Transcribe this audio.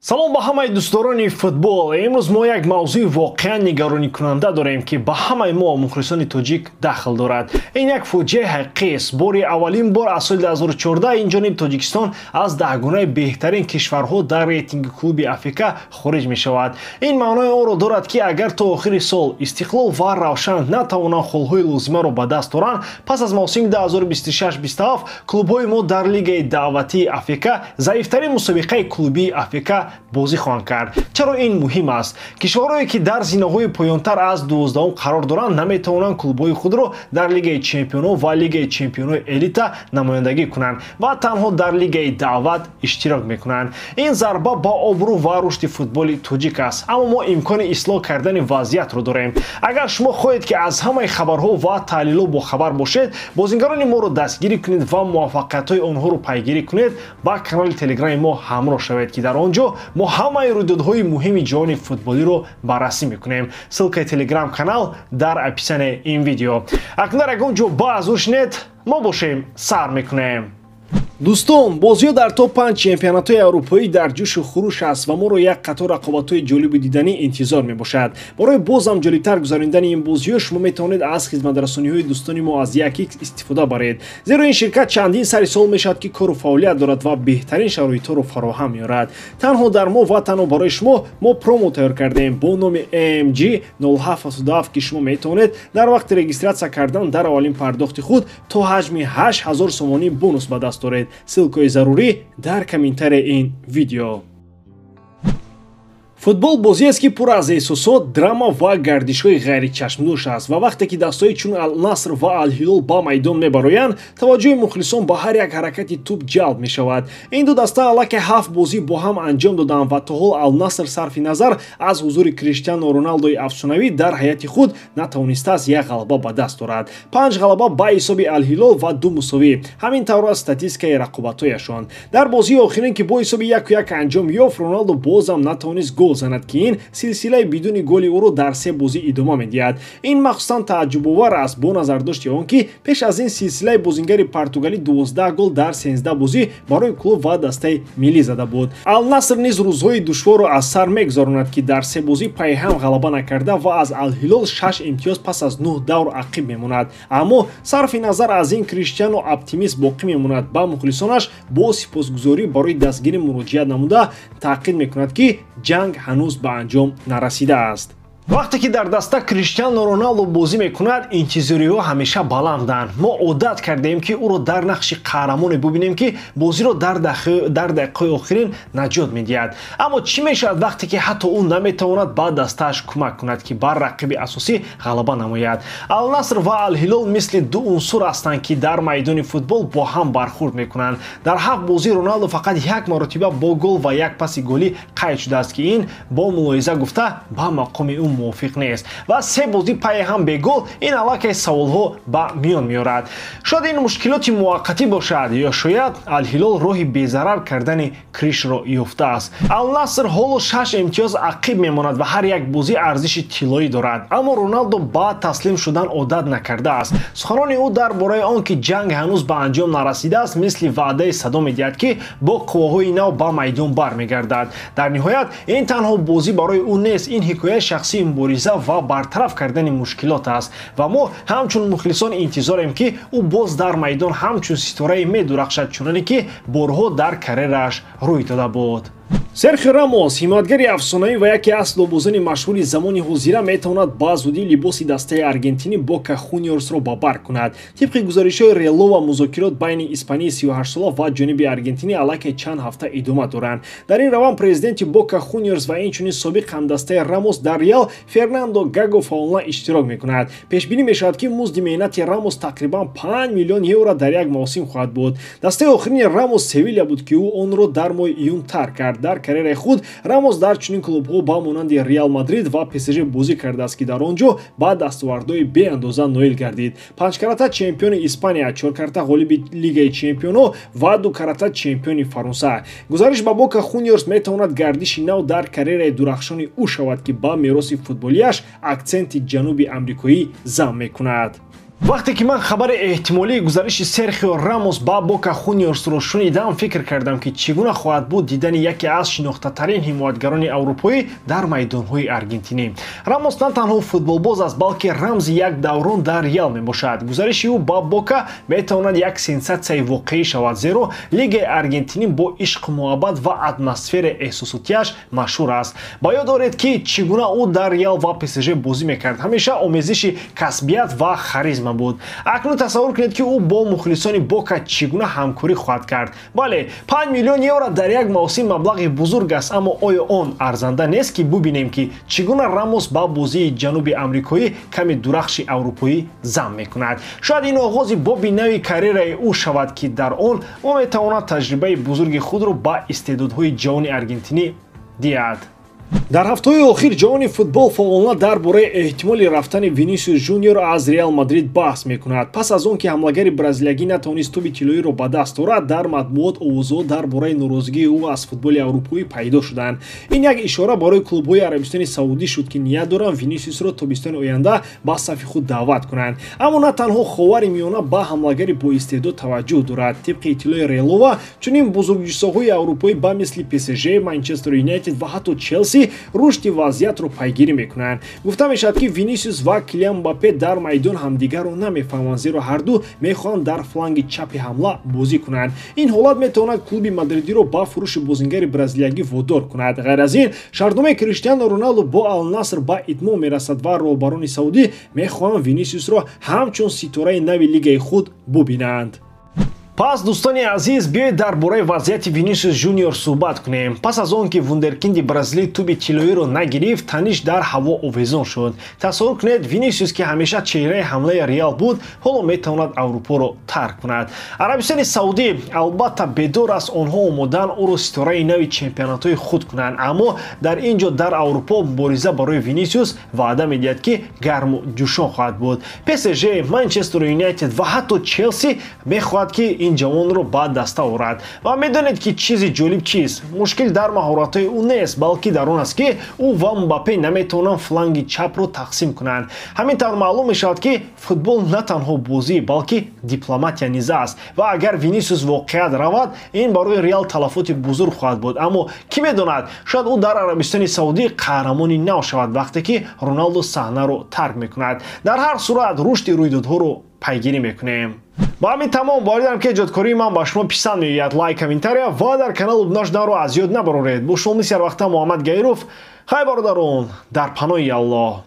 салом ба ҳамаи дӯстдорони футбол. имрӯз мо як мавзӯи воқеан нигароникунанда дорем ки ба ҳамаи мо мухлисони тоҷик дахл дорад. ин як фоҷиаи ҳақиқист. бори аввалин бор аз соли 2014 ин ҷониби тоҷикистон аз даҳгонаи беҳтарин кишварҳо дар рейтинги клуби Африка хориҷ мешавад. ин маънои онро дорад ки агар то охири сол Истиқлол ва Равшан натавонанд холҳои лозимаро ба даст оранд, пас аз мавсими 2026-27 клубҳои мо дар лигаи даъватии Африка, заифтарин мусобиқаи клубии Африка бозӣ хоҳанд кард. чаро ин муҳим аст? кишварҳое ки дар зинаҳои поёнтар аз 12-ум қарор доранд, наметавонанд клубҳои худро дар лигаи чемпионҳо ва лигаи чемпионҳои элита намояндагӣ кунанд ва танҳо дар лигаи даъват иштирок мекунанд. ин зарба ба обрӯ ва рушди футболи тоҷик аст, аммо мо имкони ислоҳ кардани вазъиятро дорем. агар шумо хоҳед ки аз ҳамаи хабарҳо ва таҳлилҳо бохабар бошед, бозингарони моро дастгирӣ кунед ва муваффақиятҳои онҳоро пайгирӣ кунед. ба канали телеграми мо ҳамроҳ шавед ки дар он ҷо мо ҳамаи рӯйдодҳои муҳими ҷаҳони футболиро баррасӣ мекунем. ссилкаи телеграм канал дар описаниеи ин видео. акнун дар ягон ҷо баъз ушнед, мо бошем сар мекунем. дӯстон, бозиҳо дар топ-5 чемпионатҳои аврупоӣ дар ҷӯшу хуруш аст ва моро як қатор рақобатҳои ҷолибу диданӣ интизор мебошад. барои бозам ҷолибтар гузарондани ин бозиҳо шумо метавонед аз хизматрасониҳои дӯстони мо аз Як-X истифода баред, зеро ин ширкат чандин сари сол мешавад ки кору фаъолият дорад ва беҳтарин шароитҳоро фароҳам меорад. танҳо дар мо ва танҳо барои шумо мо промо тайёр кардем бо номи AMG 0777 ки шумо метавонед дар вақти регистратсия кардан дар аввалин пардохти худ то ҳаҷми 8000 сомонӣ бонус ба даст оред. ссилкаи зарурӣ дар комментарияи ин видео. футбол бозиест ки пур аз эҳсосот, драма ва гардишҳои ғайричашмдӯш аст ва вақте ки дастҳои чун Ал-Наср ва Ал-Ҳилол ба майдон мебароянд, таваҷҷӯҳи мухлисон ба ҳар як ҳаракати туп ҷалб мешавад. ин ду даста аллакай 7 бозӣ бо ҳам анҷом доданд ва то ҳол Ал-Наср сарфи назар аз ҳузури Криштиану Роналдои афсонавӣ дар ҳайати худ натавонистааст як ғалаба ба даст орад. 5 ғалаба ба ҳисоби Ал-Ҳилол ва 2 мусовӣ. ҳамин тавр аст статистикаи рақобатҳояшон. дар бозии охирин ки бо ҳисоби 1-1 анҷом ёфт, Роналдо бозам натавонист гол занад ки ин силсилаи бидуни голи ӯро дар 3 бозӣ идома медиҳад. ин махсусан тааҷҷубовар аст бо назардошти он ки пеш аз ин силсилаи бозингари португалӣ 12 гол дар 13 бозӣ барои клуб ва дастаи миллӣ зада буд. Ал-Наср низ рӯзҳои душворро аз сар мегузаронад ки дар 3 бозӣ пайҳам ғалаба накарда ва аз Ал-Ҳилол 6 имтиёз пас аз 9 давр ақиб мемонад. аммо сарфи назар аз ин Криштиану оптимист боқӣ мемонад. ба мухлисонаш бо сипосгузорӣ барои дастгирӣ муроҷиат намуда таъкид мекунад ки ҷанг ҳанӯз ба анҷом нарасидааст. вақте ки дар даста Криштиану Роналдо бозӣ мекунад, интизориҳо ҳамеша баланданд. мо одат кардаем ки ӯро дар нақши қаҳрамоне бубинем ки бозиро дар дақиқаи охирин наҷот медиҳад. аммо чӣ мешавад вақте ки ҳатто ӯ наметавонад ба дастааш кӯмак кунад ки бар рақиби асосӣ ғалаба намояд? Ал-Наср ва Ал-Ҳилол мисли ду унсур ҳастанд ки дар майдони футбол бо ҳам бархӯрд мекунанд. дар 7 бозӣ Роналдо фақат як маротиба бо гол ва як паси голӣ қайд шудааст ки ин бо мулоҳиза гуфта ба мақоми ӯ мувофиқ нест ва 3 бозӣ пайи ҳам бегол. ин аллакай саволҳо ба миён меорад. шояд ин мушкилоти муваққатӣ бошад ё шояд Ал-Ҳилол роҳи безарар кардани Кришро ёфтааст. Ал-Наср ҳоло 6 имтиёз ақиб мемонад ва ҳар як бозӣ арзиши тиллоӣ дорад. аммо Роналдо ба таслим шудан одат накардааст. суханони ӯ дар бораи он ки ҷанг ҳанӯз ба анҷом нарасидааст мисли ваъдаи садо медиҳад ки бо қувваҳои нав ба майдон бармегардад. дар ниҳоят ин танҳо бозӣ барои ӯ нест. ин ҳикояи шахсии мубориза ва бартараф кардани мушкилот аст ва мо ҳамчун мухлисон интизорем ки ӯ боз дар майдон ҳамчун ситорае медурахшад, чуноне ки борҳо дар карьерааш рӯй дода буд. Серхио Рамос, ҳимоятгари афсонаӣ ва яке аз лобозани машҳури замони ҳозира, метавонад ба зудӣ либоси дастаи аргентини Бока Хуниорсро ба бар кунад. тибқи гузаришҳои Рело ва музокирот байни испании 38сола ва ҷониби аргентини аллакай чанд ҳафта идома доранд. дар ин раванд президенти Бока Хуниорс ва инчунин собиқ ҳамдастаи Рамос дар Реал Фернандо Гаго фаъолан иштирок мекунад. пешбинӣ мешавад ки музди меҳнати Рамос тақрибан 5 миллион евро дар як мавсим хоҳад буд. дастаи охирини Рамос Севилья буд ки ӯ онро дар моҳи июн тарк кард. дар карьераи худ Рамос дар чунин клубҳо ба монанди Реал Мадрид ва ПСЖ бозӣ кардааст ки дар он ҷо ба дастовардҳои беандоза ноил гардид. 5 карата чемпиони Испания, 4 карата ғолиби Лигаи чемпионҳо ва 2 карата чемпиони Фаронса. гузариш ба Бока Хуниорс метавонад гардиши нав дар карьераи дурахшони ӯ шавад ки ба мероси футболиаш аксенти ҷануби амрикоӣ зам мекунад. вақте ки ман хабари эҳтимолии гузариши Серхио Рамос ба Бока Хуниорсро шунидам, фикр кардам ки чӣ гуна хоҳад буд дидани яке аз шинохтатарин ҳимоятгарони аврупоӣ дар майдонҳои аргентинӣ. Рамос на танҳо футболбоз аст, балки рамзи як даврон дар Реал мебошад. Гузариши ӯ ба Бока метавонад як сенсатсияи воқеӣ шавад, зеро лигаи аргентинӣ бо ишқу муҳаббат ва атмосфераи эҳсосотияш машҳур аст. Ба ёд оред ки чӣ гуна ӯ дар Реал ва ПСЖ бозӣ мекард. Ҳамеша омезиши касбият ва харизма буд. Акнун тасаввур кунед ки ӯ бо мухлисони Бока чӣ гуна ҳамкорӣ хоҳад кард. Бале, 5 миллион евро дар як мавсим маблағи бузург аст, аммо оё он арзанда нест ки бубинем ки чӣ гуна Рамос ба бозии ҷануби амрикоӣ ками дурахши аврупоӣ зам мекунад. Шояд ин оғози боби нави карьераи ӯ шавад ки дар он ӯ метавонад таҷрибаи бузурги худро ба истеъдодҳои ҷавони аргентинӣ диҳад. дар ҳафтаҳои охир ҷаҳони футбол фаъолона дар бораи эҳтимоли рафтани Винисиус Жуниор аз Реал Мадрид баҳс мекунад. Пас аз он ки ҳамлагари бразилиягӣ натавонист тоби тиллоиро ба даст орад, дар матбуот овозҳо дар бораи норозигии ӯ аз футболи аврупоӣ пайдо шуданд. Ин як ишора барои клубҳои Арабистони Саудӣ шуд ки ният доранд Винисиусро тобистони оянда ба сафи худ даъват кунанд. Аммо на танҳо ховари миёна ба ҳамлагари боистеъдод таваҷҷӯҳ дорад. Тибқи иттилои Релова, чунин бузургҷисоҳои аврупоӣ ба мисли ПСЖ, Манчестер Юнайтед ва ҳатто Челси рушди вазъиятро пайгирӣ мекунанд. Гуфта мешавад ки Винисиус ва Килиан Мбаппе дар майдон ҳамдигарро намефаҳманд, зеро ҳарду мехоҳанд дар фланги чапи ҳамла бозӣ кунанд. Ин ҳолат метавонад клуби мадридиро ба фурӯши бозингари бразилиягӣ водор кунад. ғайр аз ин, шартномаи Криштиану Роналду бо Ал-Наср ба итмом мерасад ва роҳбарони Саудӣ мехоҳанд Винисиусро ҳамчун ситораи нави лигаи худ бубинанд. Пас дӯстони азиз, биёед дар бораи вазъияти Винисиус Жуниор суҳбат кунем. Пас аз он ки вундеркинди Бразилӣ туби тиллоиро нагирифт, таниш дар ҳаво овезон шуд. Тасаввур кунед, Винисиус ки ҳамеша чеҳраи ҳамлаи Реал буд, ҳоло метавонад Аврупоро тарк кунад. Арабистони Саудӣ албатта бедор аст онҳо омодаанд ӯро ситораи нави чемпионатҳои худ кунанд, аммо дар ин ҷо дар Аврупо мубориза барои Винисиус ваъда медиҳад ки гарму ҷӯшон хоҳад буд. ПСЖ, Манчестер Юнайтед ва ҳатто Челси мехоҳад ки ин ҷавонро ба даста орад. Ва медонед ки чизи ҷолиб чист? Мушкил дар маҳоратҳои ӯ нест, балки дар он аст ки ӯ ва Мбаппе наметавонанд фланги чапро тақсим кунанд. ҳамин тавр маълум мешавад ки футбол на танҳо бозӣ, балки дипломатия низ аст. Ва агар Винисиус воқеан равад, ин барои Реал талафоти бузург хоҳад буд. Аммо кӣ медонад, шояд ӯ дар Арабистони Саудӣ қаҳрамони нав шавад, вақте ки Роналдо саҳнаро тарк мекунад. Дар ҳар сурат рушди рӯйдодҳоро пайгирӣ мекунем. ба ҳамин тамом боидарам ки эҷодкории ман ба шумо писанд меояд. лайк, комментария ва дар каналу ношдаро аз ёд набароред. бо шумо мисли ҳар вақта Муҳаммад Гайров. хай бародарон, дар паноҳи Аллоҳ.